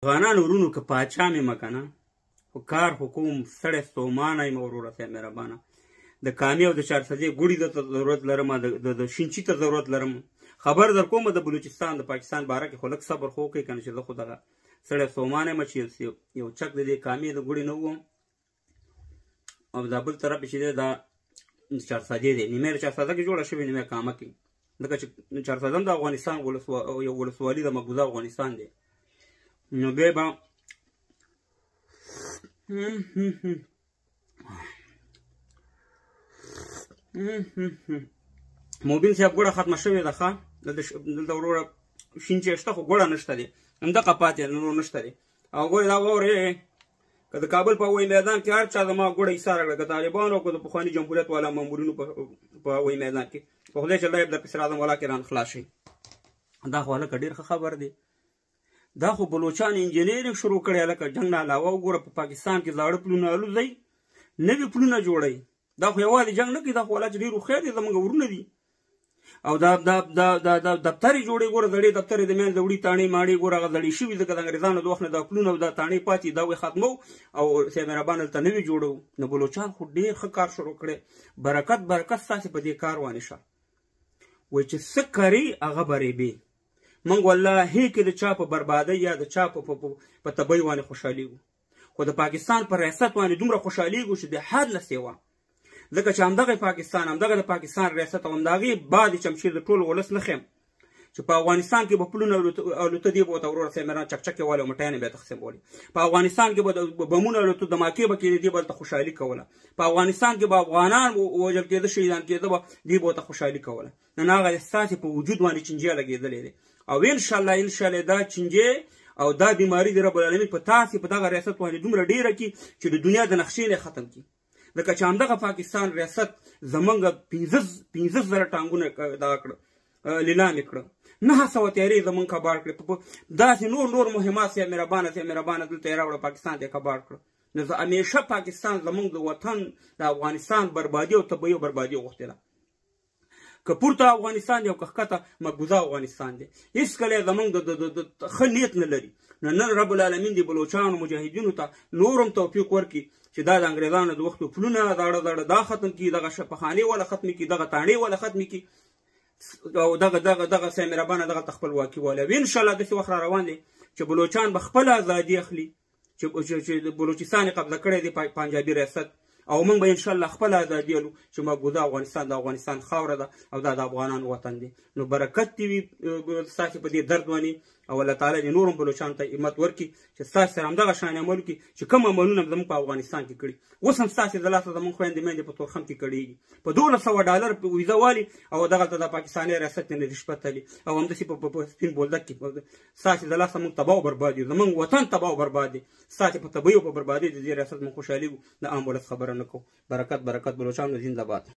افغانان ورونو که پاچا مې مکنه خو کار خو کوم سړی ستومانه یم وروره صاحب مهربانه د کامې او د چارسدې ګوړي ته ضرورت لرم د شینچي ته ضرورت لرم خبر در کوم د بلوچستان د پاکستان باره کې خو لږ صبر خو وکړئ که نه چې زه خو دغه سړی ستومانه یم چې یو چک د دې کامې د ګوړي نه ووم او دا بل طرف چې دی دا چارسدې دی نیمه د چارسده کې جوړه شوې نیمه کامه کې ځکه چې چارسده هم د افغانستان یو ولسوالي د مقبوضه افغانستان دی نو بیا به موبین صاحب ګوړه ختمه شوې ده ښه دلته وروره شین چې شته خو ګوړه نشته دی همدغه پاتې نور نشته دی او ګورې دا واورې که د کابل په هوایي میدان کې هر چا زما ګوړه ایساره کړه که طالبانو او که د پخواني جمهوریت والا مامورینو په هوایي میدان کې په خدای چې الله یې درپسې راځم ولا کې ران خلاص شي دا خو هلکه ډېر ښه خبر دی دا خو بلوچان انجینیرینګ شروع کړی هلکه جنګ نه علاوه وګوره په پاکستان کې زاړه پلونه الوځئ نوي پلونه جوړئ دا خو یوازې جنګ نه کوي دا خو الله چې ډېر هوښیار دي زموږ ورونه دي او دا دفترې جوړې ګوره زړې دفترې د منځ د وړي تاڼې ماڼې ګوره هغه زړې شوي ځکه د انګرېزانو د وخت نه دا پلونه او دا تاڼې پاتې دا وې ختمو او صاحب مهربان هلته نوي جوړو نو بلوچان خو ډېر ښه کار شروع کړی برکت ستاسې په دې کار وانه شه وایي چې څه کري هغه برېبې موږ والله کې د چا په بربادۍ یا د چا په تبۍ باندې خوشحالېږو خو د پاکستان په ریاست باندې دومره خوشحالېږو چې د حد نه سیوا ځکه چې همدغه پاکستان همدغه د پاکستان ریاست او همدغې باد چمشیر د ټول ولس نه خیم چې په افغانستان کې به پلونه الوته دی به ورته وروره صاحب مهربان چکچکې والي او مټیانې به یې تقسیمولې په افغانستان کې به بمونه الوته دماکې به کېدې دی به هلته خوشحالي کوله په افغانستان کې به افغانان وژل کېده شهیدان کېده به دی به ورته خوشحالي کوله نن هغه ستاسې په وجود باندې چینجې لګېدلی دی او انشاءالله دا چینجې او دا بیماري د رب العالمین په تاسې په دغه ریاست باندې دومره ډېره کړي چې د دنیا د نقشې نه ختم کړي ځکه چې همدغه پاکستان ریاست زمونږ 15,000 ټانګونه دغه کړه لیلام یې کړه 900 تیارې زمونږ کباړ کړې داسې نور مهمات صاحب مهربانه دلته یې راوړه پاکستان ته یې کباړ کړه نو زه همیشه پاکستان زمونږ د وطن د افغانستان بربادي او تباهي او بربادي غوښتله که پورته افغانستان دی او که ښکته مقبوضه افغانستان دی هېڅکله یې زمونږ د ښه نیت نه لري نن رب العالمین د بلوچانو مجاهدینو ته نور هم توفیق ورکړي چې دا د انګرېزانو د وختو پلونه زاړه دا ختم کړي دغه شفاخانې والا ختمې کړي دغه تاڼې والا ختمې کړي او دغه صاحب مهربانه دغه خپلواکي والا وي انشاءالله داسې وخت را روان دی چې بلوچان به خپله ازادي اخلي چې بلوچستان یې قبضه کړی دی پنجابي ریاست او موږ به انشاءالله خپل ازادي الو چې مقبوضه افغانستان د افغانستان خاوره ده او دا د افغانانو وطن دی نو برکت دې وي ستاسې په دې درد باندې او الله تعالی دې نور هم بلوچانو ته همت ورکړي چې ستاسې سره همدغه شان عمل وکړي چې کوم عملونه هم زموږ په افغانستان کې کړي اوس هم ستاسې د لاسه زموږ خویندې میندې په تورخم کې کړېږي په $1200 ویزه والي او دغلته د پاکستاني ریاست نه رشوت تلي او همداسې په سپین بولدک کې ستاسې د لاسه موږ تباه او برباد یو زموږ وطن تباه او برباد دی ستاسې په تباهي او په بربادۍ د دې ریاست موږ خوشحالېږو د عام ولس خبره نه کوو برکت بلوچانو زنده باد